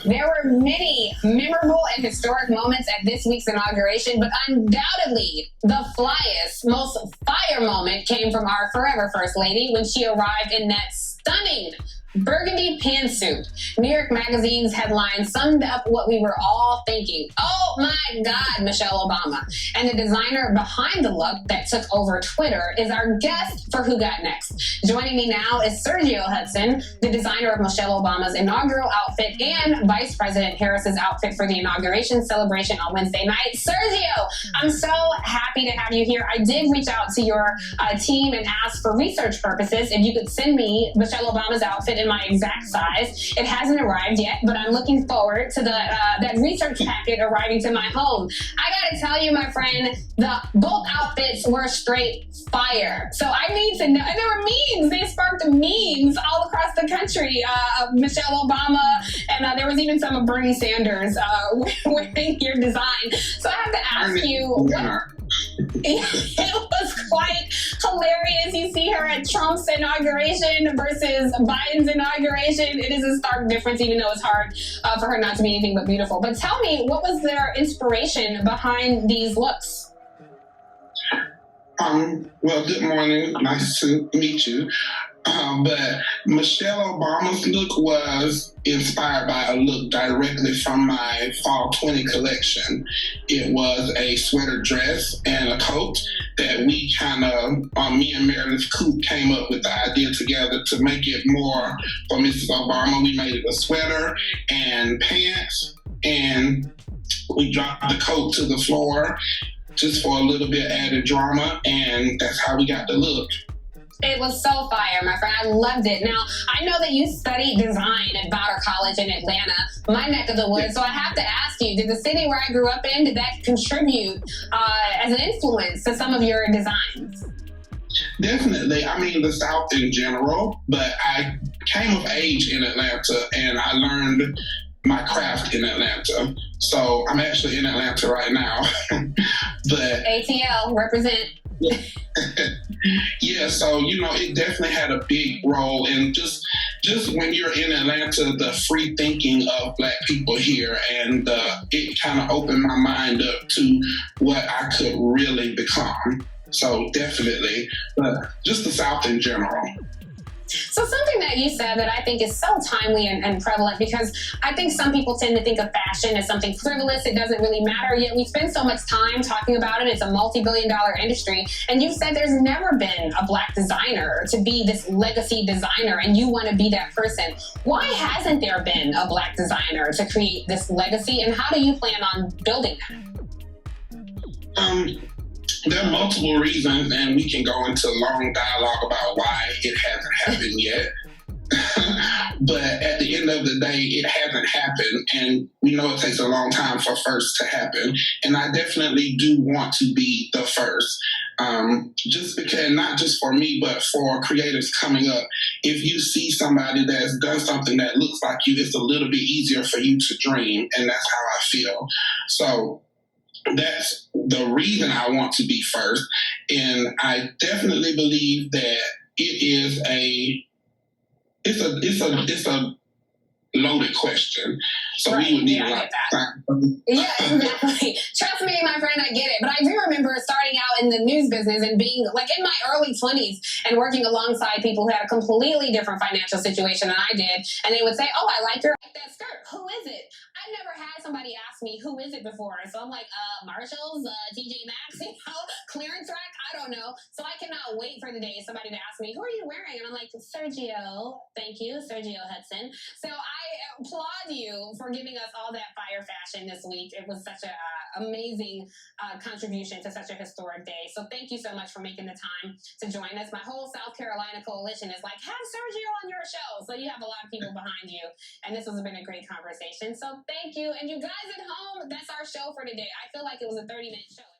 There were many memorable and historic moments at this week's inauguration, but undoubtedly the flyest, most fire moment came from our forever First Lady when she arrived in that stunning burgundy pantsuit. New York Magazine's headline summed up what we were all thinking. Oh my God, Michelle Obama. And the designer behind the look that took over Twitter is our guest for Who Got Next. Joining me now is Sergio Hudson, the designer of Michelle Obama's inaugural outfit and Vice President Harris's outfit for the inauguration celebration on Wednesday night. Sergio, I'm so happy to have you here. I did reach out to your team and ask for research purposes if you could send me Michelle Obama's outfit in my exact size. It hasn't arrived yet, but I'm looking forward to that research packet arriving to my home. I gotta tell you, my friend, the both outfits were straight fire. So I need to know, and there were memes. They sparked memes all across the country of Michelle Obama, and there was even some of Bernie Sanders wearing your design. So I have to ask you, it was quite hilarious. You see her at Trump's inauguration versus Biden's inauguration. It is a stark difference, even though it's hard for her not to be anything but beautiful. But tell me, what was their inspiration behind these looks? Well, good morning. Nice to meet you. But Michelle Obama's look was inspired by a look directly from my Fall 20 collection. It was a sweater dress and a coat that we me and Meredith Coop came up with the idea together to make it more for Mrs. Obama. We made it a sweater and pants, and we dropped the coat to the floor just for a little bit added drama, and that's how we got the look. It was so fire, my friend. I loved it. Now, I know that you studied design at Bowder College in Atlanta, my neck of the woods. So I have to ask you, did the city where I grew up in, did that contribute as an influence to some of your designs? Definitely. I mean, the South in general, but I came of age in Atlanta and I learned my craft in Atlanta. So I'm actually in Atlanta right now. But ATL, represent. Yeah, so it definitely had a big role in just when you're in Atlanta, the free thinking of Black people here, and it kind of opened my mind up to what I could really become. So definitely, just the South in general. So something that you said that I think is so timely and prevalent, because I think some people tend to think of fashion as something frivolous. It doesn't really matter, yet we spend so much time talking about it. It's a multi-billion-dollar industry. And you've said there's never been a Black designer to be this legacy designer, and you want to be that person. Why hasn't there been a Black designer to create this legacy, and how do you plan on building that? There are multiple reasons, and we can go into long dialogue about why it hasn't happened yet. But at the end of the day, it hasn't happened, and we know it takes a long time for first to happen. And I definitely do want to be the first, just because, not just for me, but for creatives coming up. If you see somebody that's done something that looks like you, it's a little bit easier for you to dream, and that's how I feel. So that's the reason I want to be first. And I definitely believe that it's a loaded question. So right, we would need a lot of time. Yeah, exactly. Trust me, my friend, I get it. But I do remember starting out in the news business and being like in my early 20s and working alongside people who had a completely different financial situation than I did. And they would say, oh, I like that skirt. Who is it? I never had somebody ask me who is it before. So I'm like, Marshalls, TJ Maxx, clearance rack, I don't know. So I cannot wait for the day somebody to ask me, who are you wearing? And I'm like, Sergio. Thank you, Sergio Hudson. So I applaud you for giving us all that fire fashion this week. It was such an amazing contribution to such a historic day. So thank you so much for making the time to join us. My whole South Carolina coalition is like, have Sergio on your show. So you have a lot of people behind you. And this has been a great conversation. So thank you. And you guys at home, that's our show for today. I feel like it was a 30-minute show.